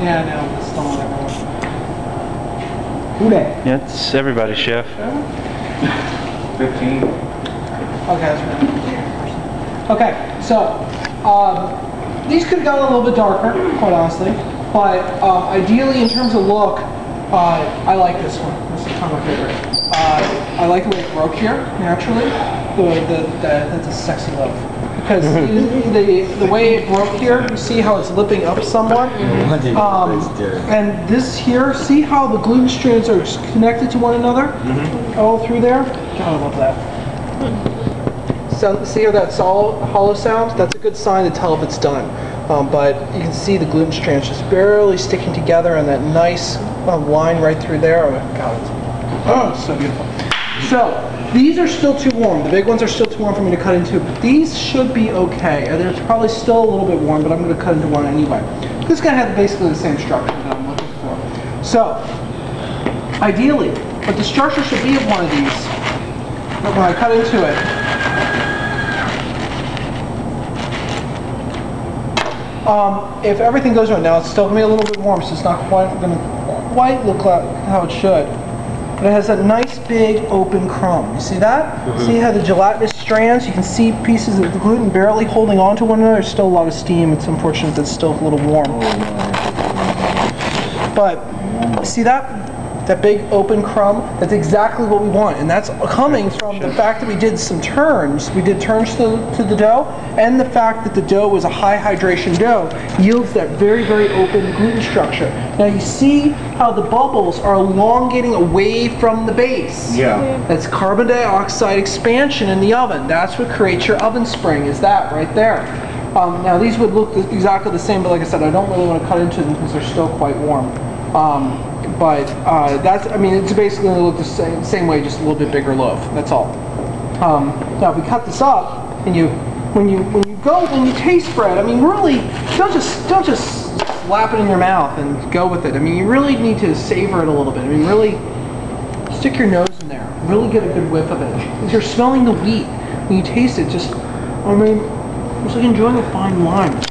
Yeah, no, it's still on everyone. Who that? Yeah, it's everybody, Chef. 15. Okay, that's right. Okay, so these could have gotten a little bit darker, quite honestly, but ideally in terms of look, I like this one. This is kind of my favorite. I like the way it broke here, naturally. That's a sexy loaf. Because the way it broke here, you see how it's lipping up somewhat? And this here, see how the gluten strands are connected to one another? All through there? God, I love that. So, see how that hollow sound? That's a good sign to tell if it's done. But you can see the gluten strands just barely sticking together and that nice line right through there. Oh, God, it's so beautiful. So, these are still too warm. The big ones are still too warm for me to cut into, but these should be okay. They're probably still a little bit warm, but I'm going to cut into one anyway. This is going to have basically the same structure that I'm looking for. So, ideally, what the structure should be of one of these, when I cut into it, if everything goes right now, it's still going to be a little bit warm, so it's not quite going to look like how it should. But it has that nice big open crumb. You see that? See how the gelatinous strands, you can see pieces of the gluten barely holding on to one another. There's still a lot of steam. It's unfortunate that it's still a little warm. But see that? That big open crumb? That's exactly what we want. And that's coming from the fact that we did some turns. We did turns to the dough, and the fact that the dough was a high hydration dough yields that very, very open gluten structure. Now you see how the bubbles are elongating away from the base. Yeah. That's carbon dioxide expansion in the oven. That's what creates your oven spring, is that right there. Now these would look exactly the same, but like I said, I don't really want to cut into them because they're still quite warm. But that's, I mean, it's basically going to look the same way, just a little bit bigger loaf. That's all. Now, if we cut this up, and when you taste bread, I mean, really, don't just slap it in your mouth and go with it. I mean, you really need to savor it a little bit. I mean, really stick your nose in there. Really get a good whiff of it. Because you're smelling the wheat. When you taste it, just, I mean, it's like enjoying a fine wine.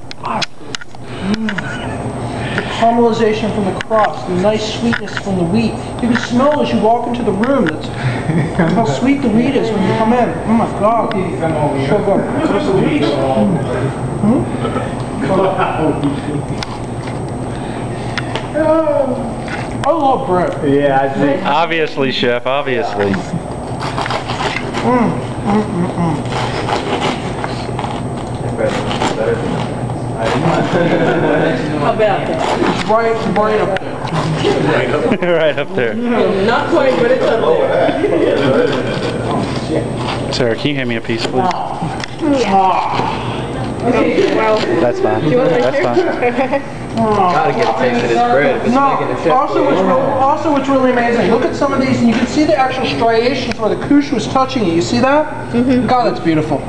Caramelization from the crust, the nice sweetness from the wheat. You can smell as you walk into the room. That's how sweet the wheat is when you come in. Oh my God. So good. I love bread. Yeah, I think. Obviously, Chef, obviously. How about that? It's right up there. Right up there. Not quite, but it's up there. Sarah, can you hand me a piece, please? Okay, well, That's fine. That's fine. Gotta get a taste of this bread. If it's making a chef Also, what's really amazing, look at some of these and you can see the actual striations where the couche was touching it. You see that? God, that's beautiful.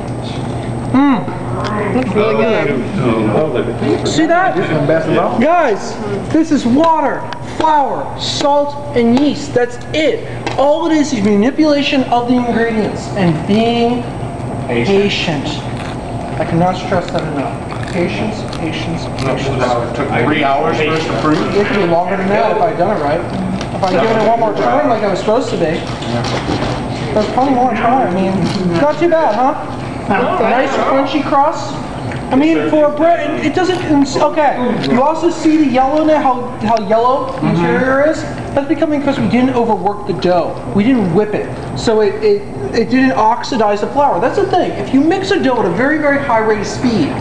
looks really good. See that? Guys, this is water, flour, salt, and yeast. That's it. All it is manipulation of the ingredients and being patient. I cannot stress that enough. Patience, patience, patience. It took 3 hours for us to prove. It could be longer than that if I'd done it right. If I'd given it one more turn like I was supposed to be. There's plenty more time. I mean, not too bad, huh? Nice crunchy crust. I mean, for bread, it doesn't, okay. You also see the yellow now, how yellow the interior is? That's becoming because we didn't overwork the dough. We didn't whip it. So it didn't oxidize the flour. That's the thing. If you mix a dough at a very, very high rate of speed,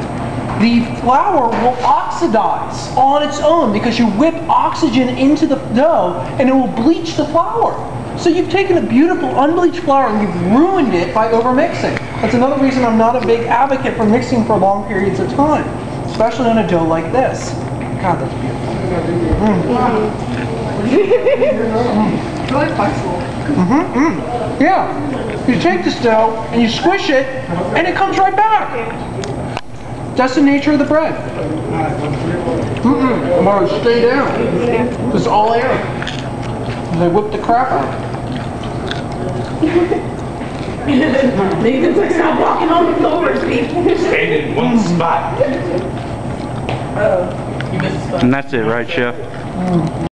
the flour will oxidize on its own because you whip oxygen into the dough and it will bleach the flour. So you've taken a beautiful unbleached flour and you've ruined it by overmixing. That's another reason I'm not a big advocate for mixing for long periods of time, especially on a dough like this. God, that's beautiful. Really flexible. Yeah. You take this dough and you squish it and it comes right back. That's the nature of the bread. I'm going to stay down. It's all air. They whip the crap out. Nathan's like, stop walking on the floors, people. Stayed in one spot. And that's it, right, Chef?